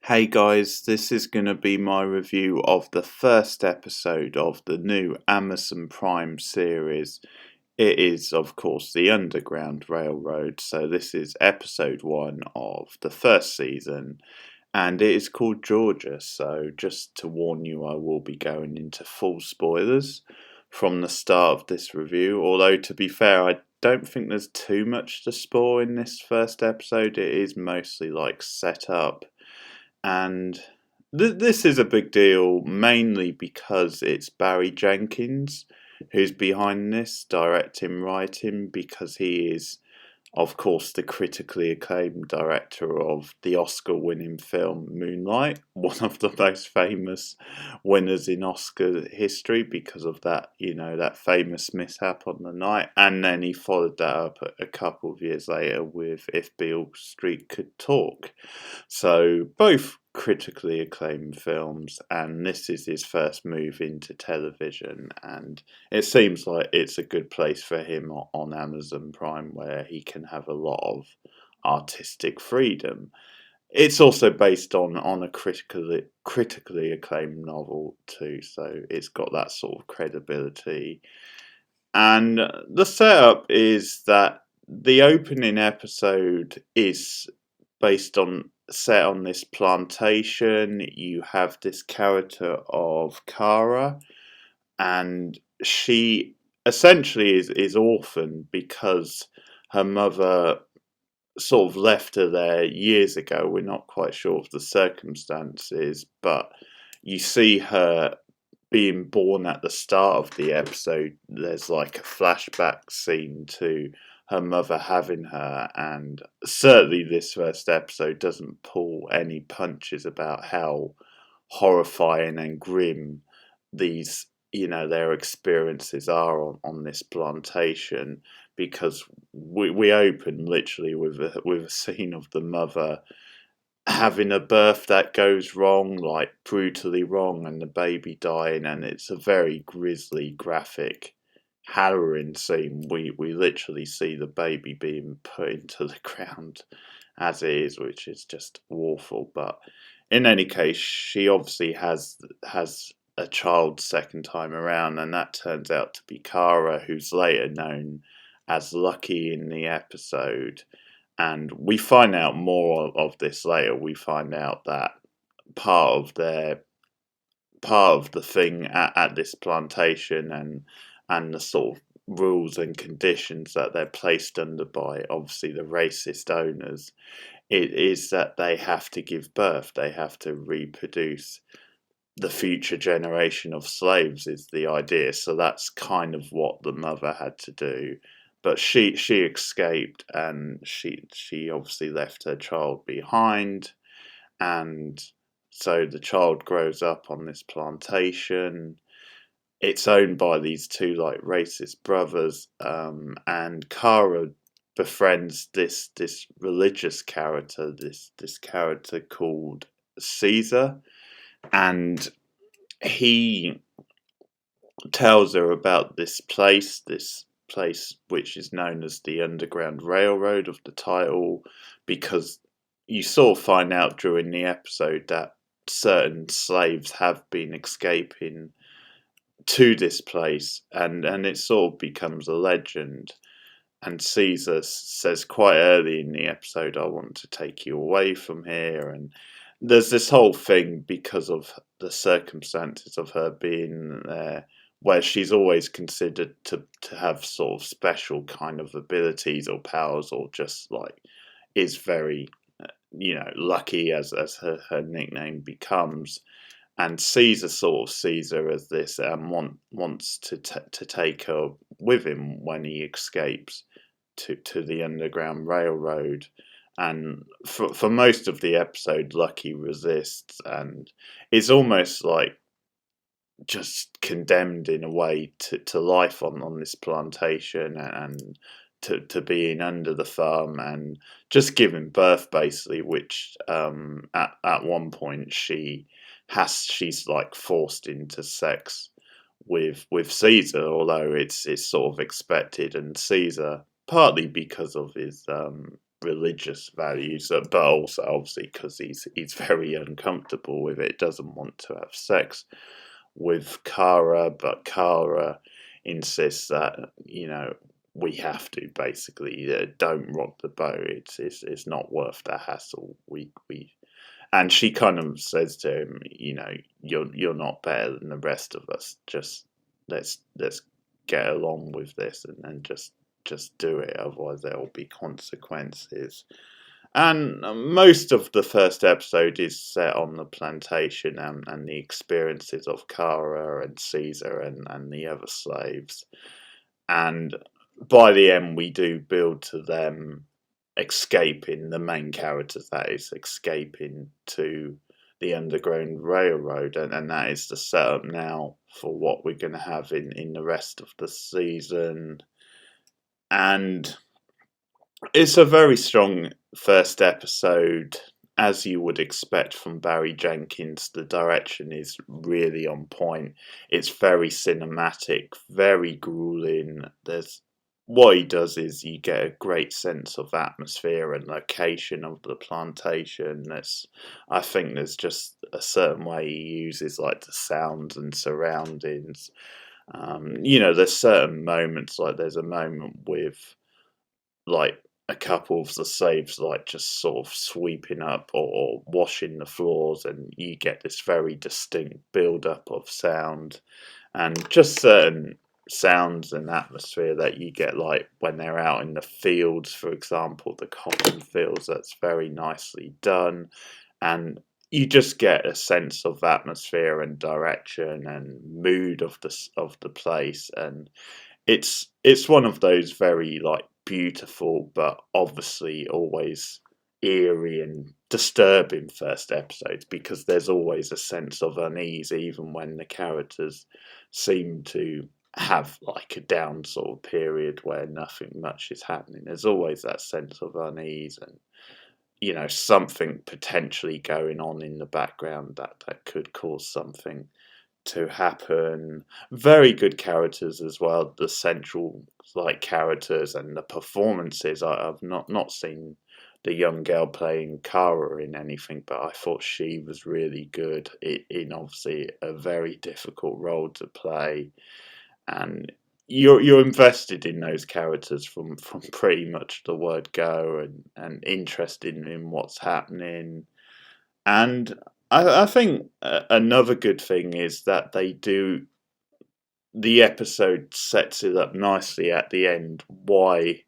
Hey guys, this is going to be my review of the first episode of the new Amazon Prime series. It is, of course, the Underground Railroad, so this is episode 1 of the first season, and it is called Georgia. So, just to warn you, I will be going into full spoilers from the start of this review. Although, to be fair, I don't think there's too much to spoil in this first episode. It is mostly like set up and this is a big deal mainly because it's Barry Jenkins who's behind this, directing, writing, because he is, of course, the critically acclaimed director of the Oscar winning film Moonlight, one of the most famous winners in Oscar history because of that, that famous mishap on the night. And then he followed that up a couple of years later with If Beale Street Could Talk. So both critically acclaimed films, and this is his first move into television, and it seems like it's a good place for him on Amazon Prime where he can have a lot of artistic freedom. It's also based on a critically acclaimed novel too, so it's got that sort of credibility. And the setup is that the opening episode is based on set on this plantation. You have this character of Kara, and she essentially is orphaned because her mother sort of left her there years ago. We're not quite sure of the circumstances, but you see her being born at the start of the episode. There's like a flashback scene to her mother having her, and certainly this first episode doesn't pull any punches about how horrifying and grim these their experiences are on this plantation, because we open literally with a scene of the mother having a birth that goes wrong, like brutally wrong, and the baby dying, and it's a very grisly, graphic, harrowing scene. We literally see the baby being put into the ground as it is, which is just awful. But in any case, she obviously has a child second time around, and that turns out to be Kara, who's later known as Lucky in the episode. And we find out more of this later. We find out that part of their part of the thing at this plantation, and the sort of rules and conditions that they're placed under by obviously the racist owners, it is that they have to give birth, they have to reproduce the future generation of slaves, is the idea. So that's kind of what the mother had to do. But she escaped, and she obviously left her child behind, and so the child grows up on this plantation. It's owned by these two like racist brothers, and Kara befriends this religious character, this character called Caesar, and he tells her about this place which is known as the Underground Railroad of the title, because you sort of find out during the episode that certain slaves have been escaping to this place, and it sort of becomes a legend. And Caesar says quite early in the episode, "I want to take you away from here." And there's this whole thing because of the circumstances of her being there, where she's always considered to have sort of special kind of abilities or powers, or just like is very, lucky, as her nickname becomes. And Caesar sort of sees her as this, and wants to take her with him when he escapes to the Underground Railroad. And for most of the episode, Lucky resists and is almost like just condemned in a way to life on this plantation, and to being under the thumb and just giving birth basically, which at one point she's like forced into sex with Caesar, although it's sort of expected. And Caesar, partly because of his religious values, but also obviously because he's very uncomfortable with it, doesn't want to have sex with Kara, but Kara insists that we have to basically don't rock the boat. It's not worth the hassle. And she kind of says to him, you're not better than the rest of us. Just let's get along with this and just do it. Otherwise, there will be consequences. And most of the first episode is set on the plantation and the experiences of Kara and Caesar and the other slaves. And by the end, we do build to them escaping, the main characters, that is, escaping to the Underground Railroad. And that is the setup now for what we're going to have in the rest of the season. And it's a very strong first episode, as you would expect from Barry Jenkins. The direction is really on point. It's very cinematic, very grueling. What he does is you get a great sense of atmosphere and location of the plantation. I think there's just a certain way he uses like the sounds and surroundings. There's certain moments, like there's a moment with like a couple of the slaves like just sort of sweeping up or washing the floors, and you get this very distinct build up of sound and just certain sounds and atmosphere that you get like when they're out in the fields, for example, the cotton fields. That's very nicely done, and you just get a sense of atmosphere and direction and mood of the place. And it's one of those very like beautiful but obviously always eerie and disturbing first episodes, because there's always a sense of unease even when the characters seem to have like a down sort of period where nothing much is happening. There's always that sense of unease and something potentially going on in the background that could cause something to happen. Very good characters as well. The central like characters and the performances. I've not seen the young girl playing Kara in anything, but I thought she was really good in obviously a very difficult role to play. And you're invested in those characters from pretty much the word go, and interested in what's happening. And I think another good thing is that the episode sets it up nicely at the end why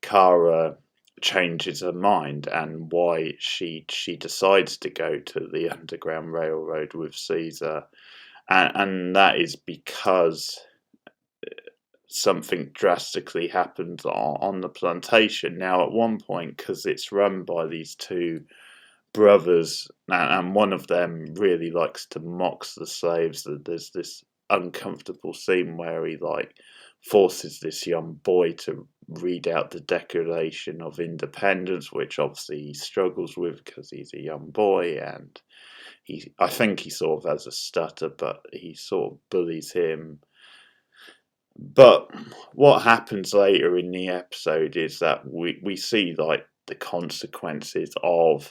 Kara changes her mind and why she decides to go to the Underground Railroad with Caesar, and that is because something drastically happens on the plantation. Now, at one point, because it's run by these two brothers, and one of them really likes to mock the slaves, that there's this uncomfortable scene where he like forces this young boy to read out the Declaration of Independence, which obviously he struggles with because he's a young boy, and I think he sort of has a stutter, but he sort of bullies him. But what happens later in the episode is that we see like the consequences of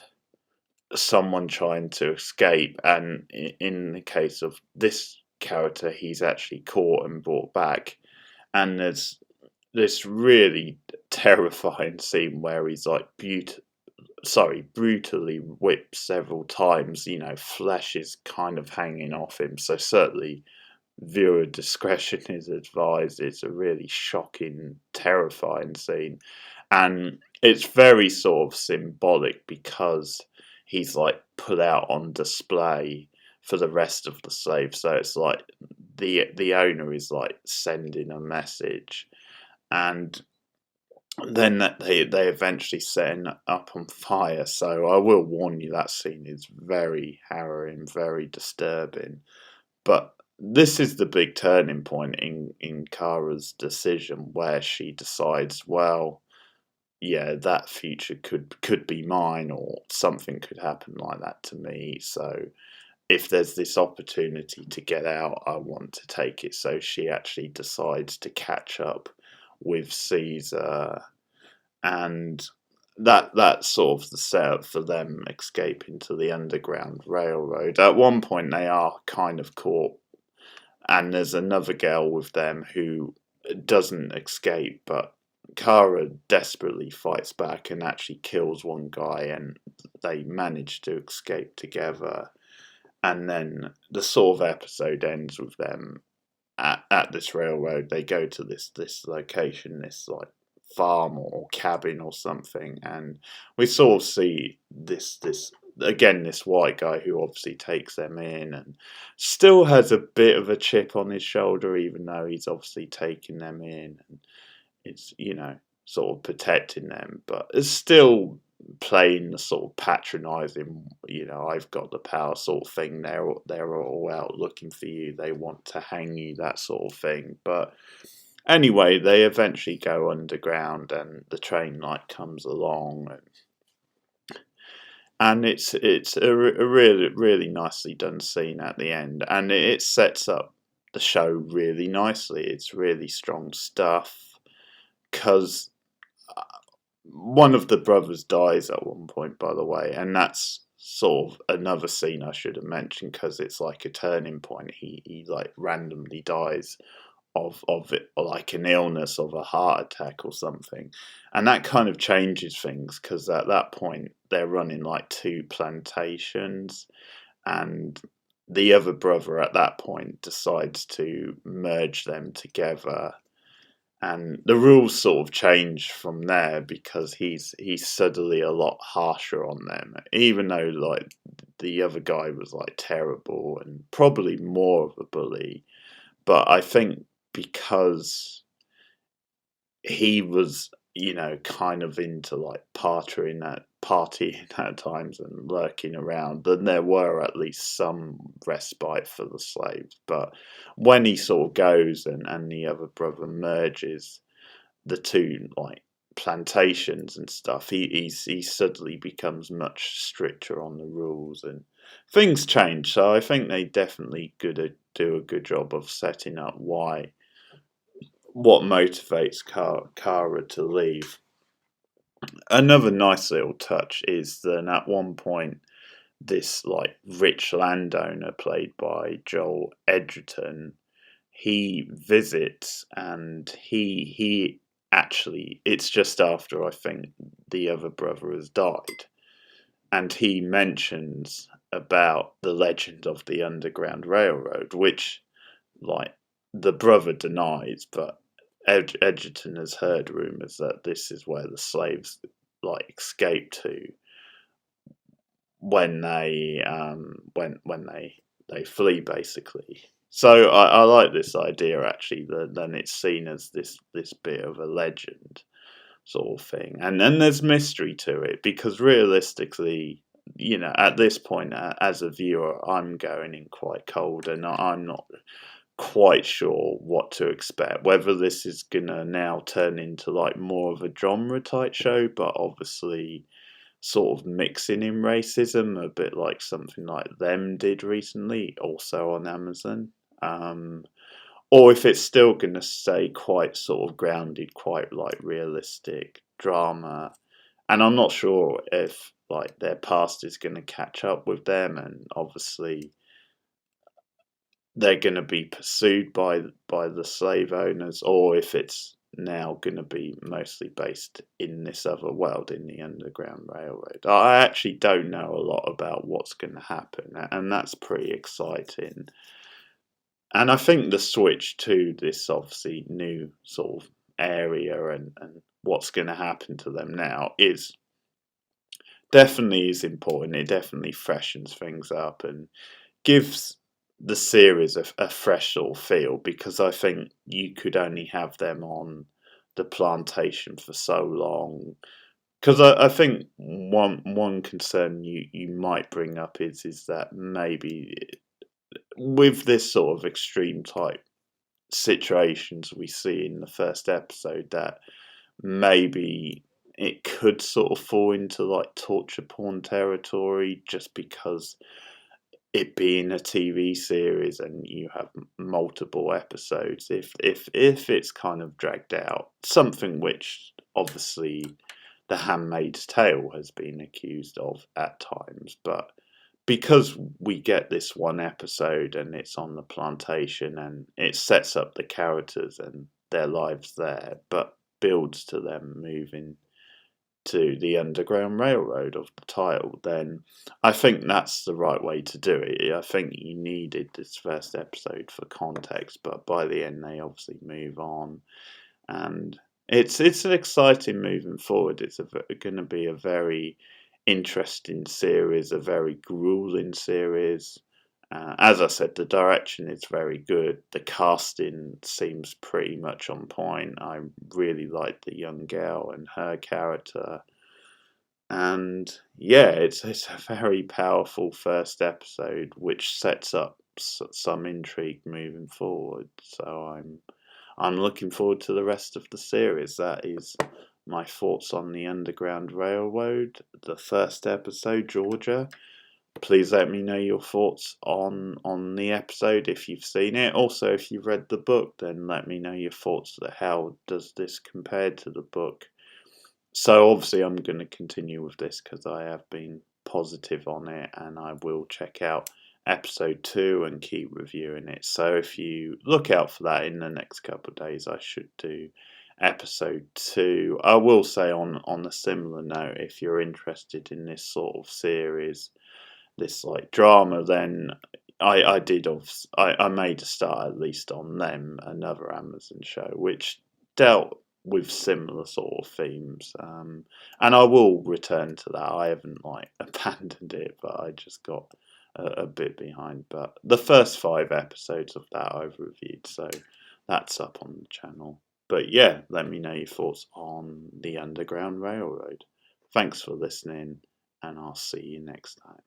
someone trying to escape, and in the case of this character, he's actually caught and brought back. And there's this really terrifying scene where he's like brutally whipped several times. Flesh is kind of hanging off him, so certainly viewer discretion is advised. It's a really shocking, terrifying scene, and it's very sort of symbolic because he's like put out on display for the rest of the slaves. So it's like the owner is like sending a message, and then they eventually set him up on fire. So I will warn you, that scene is very harrowing, very disturbing. But this is the big turning point in Kara's decision, where she decides, well, yeah, that future could be mine, or something could happen like that to me. So if there's this opportunity to get out, I want to take it. So she actually decides to catch up with Caesar, and that's sort of the setup for them escaping to the Underground Railroad. At one point, they are kind of caught, and there's another girl with them who doesn't escape, but Kara desperately fights back and actually kills one guy, and they manage to escape together. And then the sort of episode ends with them at this railroad. They go to this location, this like farm or cabin or something, and we sort of see this again, this white guy who obviously takes them in and still has a bit of a chip on his shoulder, even though he's obviously taking them in, and it's, sort of protecting them, but it's still playing the sort of patronising, I've got the power sort of thing. They're all out looking for you. They want to hang you, that sort of thing. But anyway, they eventually go underground, and the train light comes along, and it's a really really nicely done scene at the end, and it sets up the show really nicely. It's really strong stuff because one of the brothers dies at one point, by the way, and that's sort of another scene I should have mentioned because it's like a turning point. He like randomly dies of it, or like an illness, of a heart attack or something, and that kind of changes things because at that point they're running like two plantations, and the other brother at that point decides to merge them together, and the rules sort of change from there because he's suddenly a lot harsher on them, even though like the other guy was like terrible and probably more of a bully. But I think because he was, kind of into like partying at times and lurking around, then there were at least some respite for the slaves. But when he sort of goes and the other brother merges the two like plantations and stuff, he suddenly becomes much stricter on the rules, and things change. So I think they definitely do a good job of setting up what motivates Kara to leave. Another nice little touch is that at one point, this like rich landowner played by Joel Edgerton, he visits, and he actually, it's just after I think the other brother has died, and he mentions about the legend of the Underground Railroad, which like the brother denies, but Edgerton has heard rumours that this is where the slaves like escape to when they flee, basically. So I like this idea actually, that then it's seen as this bit of a legend sort of thing, and then there's mystery to it because realistically, at this point, as a viewer, I'm going in quite cold, and I'm not quite sure what to expect. Whether this is gonna now turn into like more of a genre type show, but obviously sort of mixing in racism, a bit like something like Them did recently, also on Amazon. Um, or if it's still gonna stay quite sort of grounded, quite like realistic drama. And I'm not sure if like their past is gonna catch up with them, and obviously they're going to be pursued by the slave owners, or if it's now going to be mostly based in this other world, in the Underground Railroad. I actually don't know a lot about what's going to happen, and that's pretty exciting. And I think the switch to this obviously new sort of area, and what's going to happen to them now is important. It definitely freshens things up and gives the series a fresh sort of feel, because I think you could only have them on the plantation for so long. Because I think one concern you might bring up is that maybe with this sort of extreme type situations we see in the first episode, that maybe it could sort of fall into like torture porn territory, just because it being a TV series and you have multiple episodes. If it's kind of dragged out, something which obviously The Handmaid's Tale has been accused of at times, but because we get this one episode and it's on the plantation and it sets up the characters and their lives there, but builds to them moving to the Underground Railroad of the title, then I think that's the right way to do it. I think you needed this first episode for context, but by the end they obviously move on, and it's an exciting moving forward. It's going to be a very interesting series, a very grueling series. As I said, the direction is very good. The casting seems pretty much on point. I really like the young girl and her character. And yeah, it's a very powerful first episode, which sets up some intrigue moving forward. So I'm looking forward to the rest of the series. That is my thoughts on the Underground Railroad, the first episode, Georgia. Please let me know your thoughts on the episode if you've seen it. Also, if you've read the book, then let me know your thoughts. How does this compare to the book? So obviously I'm going to continue with this because I have been positive on it, and I will check out episode 2 and keep reviewing it. So if you look out for that in the next couple of days, I should do episode 2. I will say on a similar note, if you're interested in this sort of series, this like drama, then I made a start at least on Them, another Amazon show, which dealt with similar sort of themes, and I will return to that. I haven't like abandoned it, but I just got a bit behind. But the first 5 episodes of that I've reviewed, so that's up on the channel. But yeah, let me know your thoughts on the Underground Railroad. Thanks for listening, and I'll see you next time.